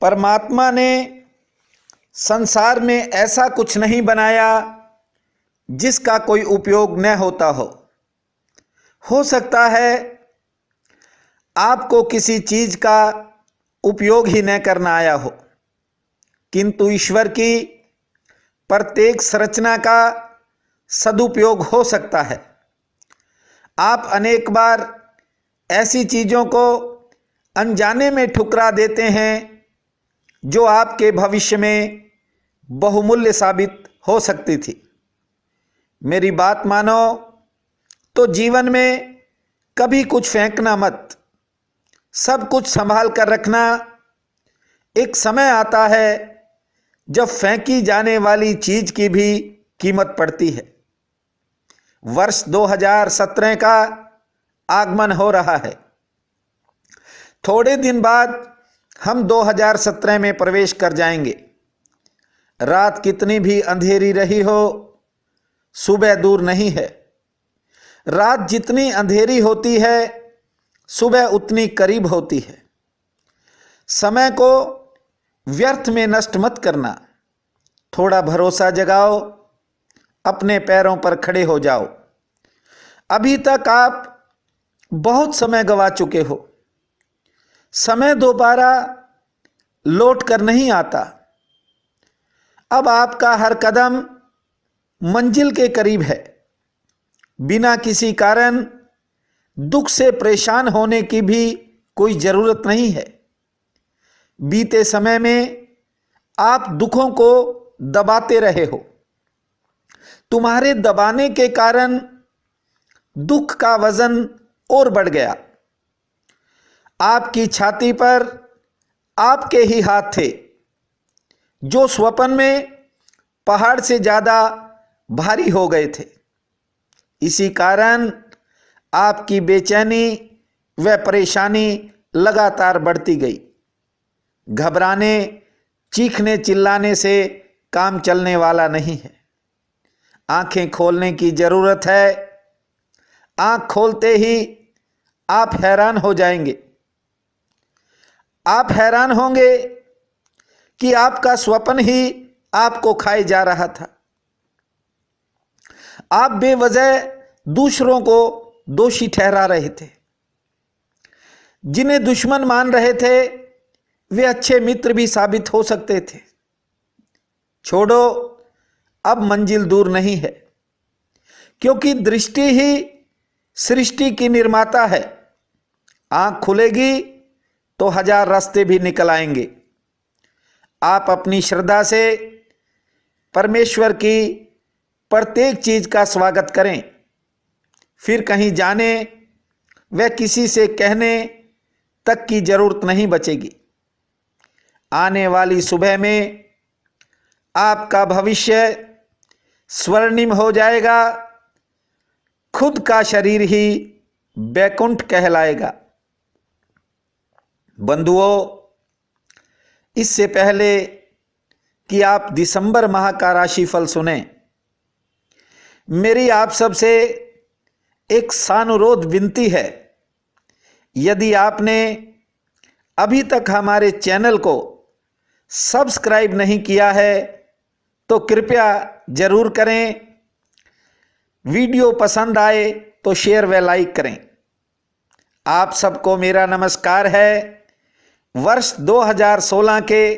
परमात्मा ने संसार में ऐसा कुछ नहीं बनाया जिसका कोई उपयोग न होता हो सकता है आपको किसी चीज का उपयोग ही न करना आया हो, किंतु ईश्वर की प्रत्येक संरचना का सदुपयोग हो सकता है। आप अनेक बार ऐसी चीजों को अनजाने में ठुकरा देते हैं जो आपके भविष्य में बहुमूल्य साबित हो सकती थी। मेरी बात मानो तो जीवन में कभी कुछ फेंकना मत, सब कुछ संभाल कर रखना। एक समय आता है जब फेंकी जाने वाली चीज की भी कीमत पड़ती है। वर्ष 2017 का आगमन हो रहा है। थोड़े दिन बाद हम 2017 में प्रवेश कर जाएंगे। रात कितनी भी अंधेरी रही हो, सुबह दूर नहीं है। रात जितनी अंधेरी होती है, सुबह उतनी करीब होती है। समय को व्यर्थ में नष्ट मत करना। थोड़ा भरोसा जगाओ, अपने पैरों पर खड़े हो जाओ। अभी तक आप बहुत समय गंवा चुके हो। समय दोबारा लौट कर नहीं आता। अब आपका हर कदम मंजिल के करीब है। बिना किसी कारण दुख से परेशान होने की भी कोई जरूरत नहीं है। बीते समय में आप दुखों को दबाते रहे हो। तुम्हारे दबाने के कारण दुख का वजन और बढ़ गया। आपकी छाती पर आपके ही हाथ थे जो स्वप्न में पहाड़ से ज्यादा भारी हो गए थे। इसी कारण आपकी बेचैनी व परेशानी लगातार बढ़ती गई। घबराने, चीखने चिल्लाने से काम चलने वाला नहीं है। आंखें खोलने की जरूरत है। आंख खोलते ही आप हैरान हो जाएंगे। आप हैरान होंगे कि आपका स्वप्न ही आपको खाए जा रहा था। आप बेवजह दूसरों को दोषी ठहरा रहे थे। जिन्हें दुश्मन मान रहे थे वे अच्छे मित्र भी साबित हो सकते थे। छोड़ो, अब मंजिल दूर नहीं है, क्योंकि दृष्टि ही सृष्टि की निर्माता है। आंख खुलेगी तो हजार रास्ते भी निकल आएंगे। आप अपनी श्रद्धा से परमेश्वर की प्रत्येक चीज का स्वागत करें। फिर कहीं जाने व किसी से कहने तक की जरूरत नहीं बचेगी। आने वाली सुबह में आपका भविष्य स्वर्णिम हो जाएगा। खुद का शरीर ही बैकुंठ कहलाएगा। बंधुओं, इससे पहले कि आप दिसंबर माह का राशिफल सुने, मेरी आप सबसे एक सानुरोध विनती है। यदि आपने अभी तक हमारे चैनल को सब्सक्राइब नहीं किया है तो कृपया जरूर करें। वीडियो पसंद आए तो शेयर व लाइक करें। आप सबको मेरा नमस्कार है। वर्ष 2016 के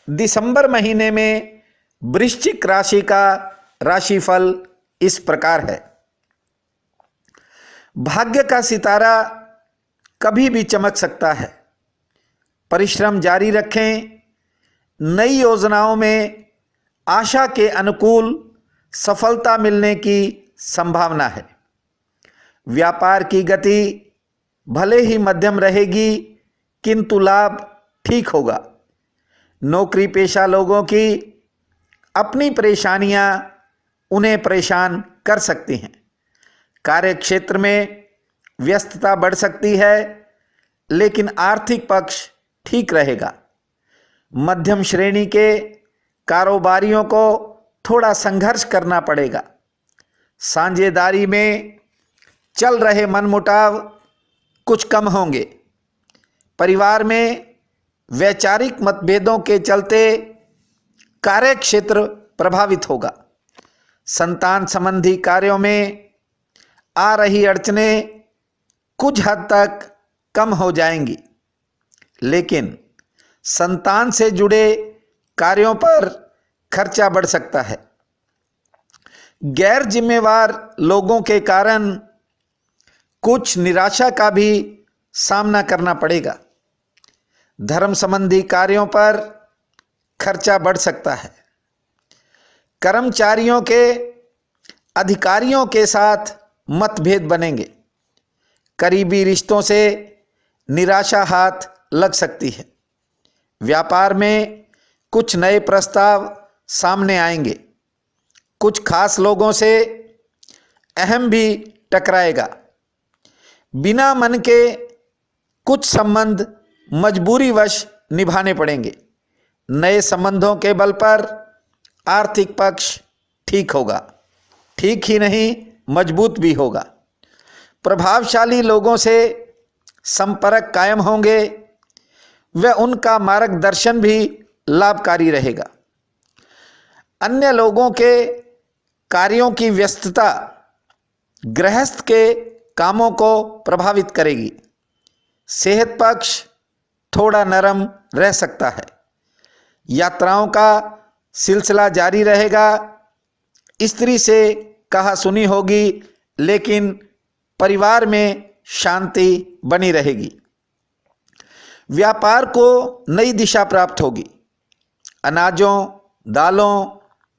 दिसंबर महीने में वृश्चिक राशि का राशिफल इस प्रकार है। भाग्य का सितारा कभी भी चमक सकता है। परिश्रम जारी रखें। नई योजनाओं में आशा के अनुकूल सफलता मिलने की संभावना है। व्यापार की गति भले ही मध्यम रहेगी, किंतु लाभ ठीक होगा। नौकरी पेशा लोगों की अपनी परेशानियां उन्हें परेशान कर सकती हैं। कार्य क्षेत्र में व्यस्तता बढ़ सकती है, लेकिन आर्थिक पक्ष ठीक रहेगा। मध्यम श्रेणी के कारोबारियों को थोड़ा संघर्ष करना पड़ेगा। साझेदारी में चल रहे मनमुटाव कुछ कम होंगे। परिवार में वैचारिक मतभेदों के चलते कार्य क्षेत्र प्रभावित होगा। संतान संबंधी कार्यों में आ रही अड़चनें कुछ हद तक कम हो जाएंगी, लेकिन संतान से जुड़े कार्यों पर खर्चा बढ़ सकता है। गैर जिम्मेवार लोगों के कारण कुछ निराशा का भी सामना करना पड़ेगा। धर्म संबंधी कार्यों पर खर्चा बढ़ सकता है। कर्मचारियों के अधिकारियों के साथ मतभेद बनेंगे। करीबी रिश्तों से निराशा हाथ लग सकती है। व्यापार में कुछ नए प्रस्ताव सामने आएंगे। कुछ खास लोगों से अहम भी टकराएगा। बिना मन के कुछ संबंध मजबूरीवश निभाने पड़ेंगे। नए संबंधों के बल पर आर्थिक पक्ष ठीक होगा, ठीक ही नहीं मजबूत भी होगा। प्रभावशाली लोगों से संपर्क कायम होंगे व उनका मार्गदर्शन भी लाभकारी रहेगा। अन्य लोगों के कार्यों की व्यस्तता गृहस्थ के कामों को प्रभावित करेगी। सेहत पक्ष थोड़ा नरम रह सकता है। यात्राओं का सिलसिला जारी रहेगा। स्त्री से कहा सुनी होगी, लेकिन परिवार में शांति बनी रहेगी। व्यापार को नई दिशा प्राप्त होगी। अनाजों, दालों,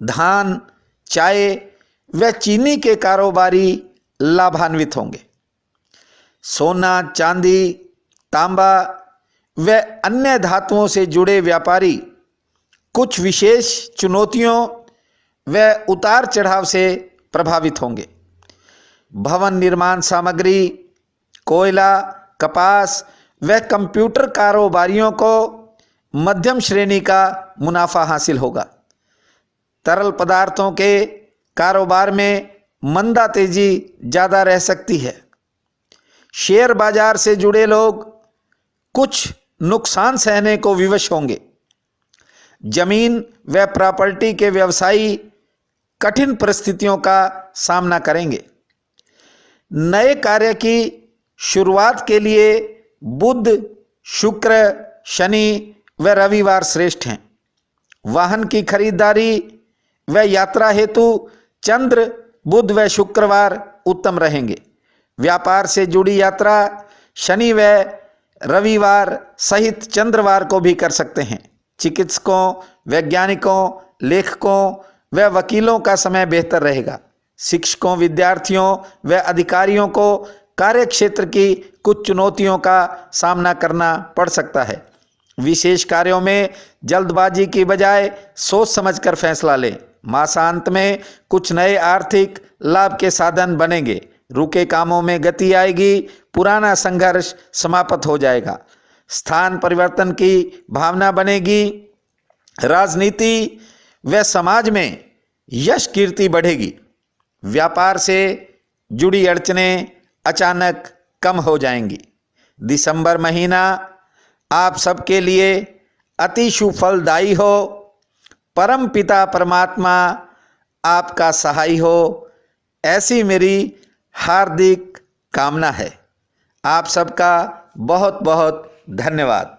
धान, चाय व चीनी के कारोबारी लाभान्वित होंगे। सोना, चांदी, तांबा व अन्य धातुओं से जुड़े व्यापारी कुछ विशेष चुनौतियों व उतार चढ़ाव से प्रभावित होंगे। भवन निर्माण सामग्री, कोयला, कपास व कंप्यूटर कारोबारियों को मध्यम श्रेणी का मुनाफा हासिल होगा। तरल पदार्थों के कारोबार में मंदा तेजी ज़्यादा रह सकती है। शेयर बाजार से जुड़े लोग कुछ नुकसान सहने को विवश होंगे। जमीन व प्रॉपर्टी के व्यवसायी कठिन परिस्थितियों का सामना करेंगे। नए कार्य की शुरुआत के लिए बुध, शुक्र, शनि व रविवार श्रेष्ठ हैं। वाहन की खरीदारी व यात्रा हेतु चंद्र, बुध व शुक्रवार उत्तम रहेंगे। व्यापार से जुड़ी यात्रा शनि व रविवार सहित चंद्रवार को भी कर सकते हैं। चिकित्सकों, वैज्ञानिकों, लेखकों व वकीलों का समय बेहतर रहेगा। शिक्षकों, विद्यार्थियों व अधिकारियों को कार्यक्षेत्र की कुछ चुनौतियों का सामना करना पड़ सकता है। विशेष कार्यों में जल्दबाजी की बजाय सोच समझकर फैसला लें। मासांत में कुछ नए आर्थिक लाभ के साधन बनेंगे। रुके कामों में गति आएगी। पुराना संघर्ष समाप्त हो जाएगा। स्थान परिवर्तन की भावना बनेगी। राजनीति व समाज में यश कीर्ति बढ़ेगी। व्यापार से जुड़ी अड़चनें अचानक कम हो जाएंगी। दिसंबर महीना आप सबके लिए अति शुभ फलदायी हो। परम पिता परमात्मा आपका सहाय हो, ऐसी मेरी हार्दिक कामना है। आप सबका बहुत बहुत धन्यवाद।